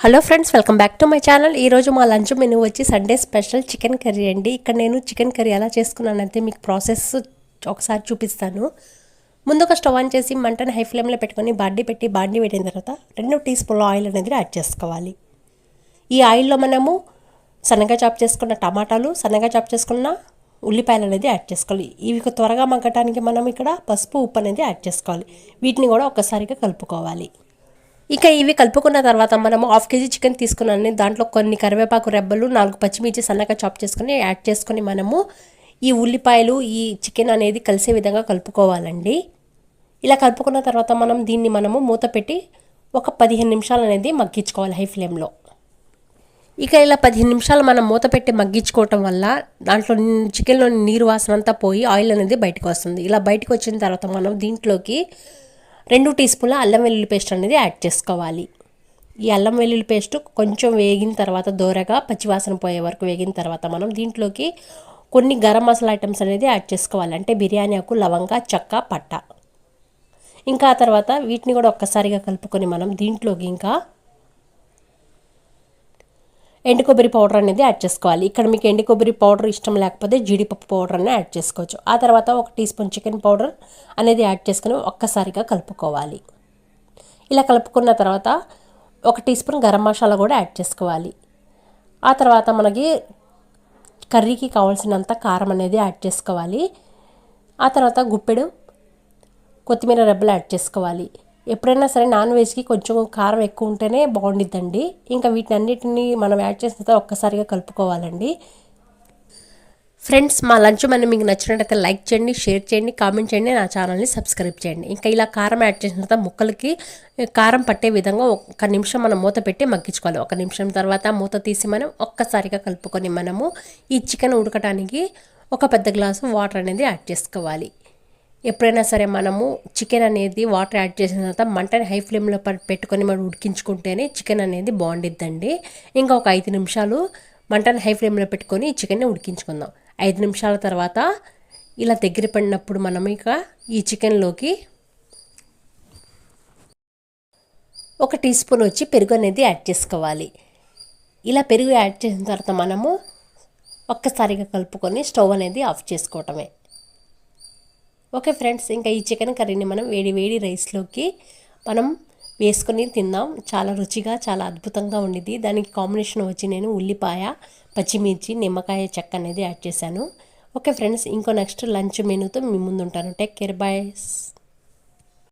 Hello friends, welcome back to my channel. ఈరోజు మా lunch menu వచ్చి సండే స్పెషల్ చికెన్ కర్రీ అండి. ఇక్కడ నేను చికెన్ కర్రీ ఎలా చేసుకున్నానంటే మీకు ప్రాసెస్ ఒకసారి చూపిస్తాను. ముందుగా స్టవ్ ఆన్ చేసి మంటను హై ఫ్లేమ్లో పెట్టుకొని బాండి పెట్టిన తర్వాత 2 టీ స్పూన్ల ఆయిల్ అనేది యాడ్ చేసుకోవాలి. ఈ ఆయిల్లో మనము సన్నగా చాప్ చేసుకున్న టమాటాలు, సన్నగా చాప్ చేసుకున్న ఉల్లిపాయలు అనేది యాడ్ చేసుకోవాలి. ఇవి త్వరగా మగ్గటానికి మనం ఇక్కడ పసుపు, ఉప్పు అనేది యాడ్ చేసుకోవాలి. వీటిని కూడా ఒక్కసారిగా కలుపుకోవాలి. ఇక ఇవి కలుపుకున్న తర్వాత మనము 1/2 kg చికెన్ తీసుకున్నాను. దాంట్లో కొన్ని కరివేపాకు రెబ్బలు, 4 పచ్చిమిర్చి సన్నగా చాప్ చేసుకొని యాడ్ చేసుకొని మనము ఈ ఉల్లిపాయలు, ఈ చికెన్ అనేది కలిసే విధంగా కలుపుకోవాలండి. ఇలా కలుపుకున్న తర్వాత మనము మూత పెట్టి ఒక 15 నిమిషాలు అనేది మగ్గించుకోవాలి హై ఫ్లేమ్లో. ఇక ఇలా 15 నిమిషాలు మనం మూత పెట్టి మగ్గించుకోవటం వల్ల దాంట్లో చికెన్లోని నీరు వాసన అంతా పోయి ఆయిల్ అనేది బయటకు వస్తుంది. ఇలా బయటకు వచ్చిన తర్వాత మనం దీంట్లోకి 2 టీ స్పూన్ల అల్లం వెల్లుల్లి పేస్ట్ అనేది యాడ్ చేసుకోవాలి. ఈ అల్లం వెల్లుల్లి పేస్ట్ కొంచెం వేగిన తర్వాత దోరగా పచ్చివాసన పోయే వరకు వేగిన తర్వాత మనం దీంట్లోకి కొన్ని గరం మసాలా ఐటమ్స్ అనేది యాడ్ చేసుకోవాలి. అంటే బిర్యానీ ఆకు, లవంగా, చెక్క, పట్ట. ఇంకా ఆ తర్వాత వీటిని కూడా ఒక్కసారిగా కలుపుకొని మనం దీంట్లోకి ఇంకా ఎండు కొబ్బరి పౌడర్ అనేది యాడ్ చేసుకోవాలి. ఇక్కడ మీకు ఎండు కొబ్బరి పౌడర్ ఇష్టం లేకపోతే జీడిపప్పు పౌడర్ అనేది యాడ్ చేసుకోవచ్చు. ఆ తర్వాత 1 టీ స్పూన్ చికెన్ పౌడర్ అనేది యాడ్ చేసుకుని ఒక్కసారిగా కలుపుకోవాలి. ఇలా కలుపుకున్న తర్వాత 1 టీ స్పూన్ గరం మసాలా కూడా యాడ్ చేసుకోవాలి. ఆ తర్వాత మనకి కర్రీకి కావాల్సినంత కారం అనేది యాడ్ చేసుకోవాలి. ఆ తర్వాత గుప్పెడు కొత్తిమీర రెబ్బలు యాడ్ చేసుకోవాలి. ఎప్పుడైనా సరే నాన్ వెజ్కి కొంచెం కారం ఎక్కువ ఉంటేనే బాగుండిద్దండి. ఇంకా వీటన్నిటిని మనం యాడ్ చేసిన తర్వాత ఒక్కసారిగా కలుపుకోవాలండి. ఫ్రెండ్స్, మా లంచ్ మెనూ మీకు నచ్చినట్టయితే లైక్ చేయండి, షేర్ చేయండి, కామెంట్ చేయండి, నా ఛానల్ని సబ్స్క్రైబ్ చేయండి. ఇంకా ఇలా కారం యాడ్ చేసిన తర్వాత ముక్కలకి కారం పట్టే విధంగా 1 నిమిషం మనం మూత పెట్టి మగ్గించుకోవాలి. 1 నిమిషం తర్వాత మూత తీసి మనం ఒక్కసారిగా కలుపుకొని మనము ఈ చికెన్ ఉడకటానికి ఒక పెద్ద గ్లాసు వాటర్ అనేది యాడ్ చేసుకోవాలి. ఎప్పుడైనా సరే మనము చికెన్ అనేది వాటర్ యాడ్ చేసిన తర్వాత మంటని హై ఫ్లేమ్లో పెట్టుకొని మనం ఉడికించుకుంటేనే చికెన్ అనేది బాగుండిద్దండి. ఇంకా ఒక 5 నిమిషాలు మంటని హై ఫ్లేమ్లో పెట్టుకొని ఈ చికెన్ని ఉడికించుకుందాం. 5 నిమిషాల తర్వాత ఇలా దగ్గర పడినప్పుడు మనం ఇక ఈ చికెన్లోకి 1 టీ స్పూన్ వచ్చి పెరుగు అనేది యాడ్ చేసుకోవాలి. ఇలా పెరుగు యాడ్ చేసిన తర్వాత మనము ఒక్కసారిగా కలుపుకొని స్టవ్ అనేది ఆఫ్ చేసుకోవటమే. ఓకే ఫ్రెండ్స్, ఇంకా ఈ చికెన్ కర్రీని మనం వేడి రైస్లోకి మనం వేసుకొని తిందాం. చాలా రుచిగా, చాలా అద్భుతంగా ఉండిద్ది. దానికి కాంబినేషన్ వచ్చి నేను ఉల్లిపాయ, పచ్చిమిర్చి, నిమ్మకాయ చెక్క అనేది యాడ్ చేశాను. ఓకే ఫ్రెండ్స్, ఇంకో నెక్స్ట్ లంచ్ మెనూతో మీ ముందు ఉంటాను. Take care, bye.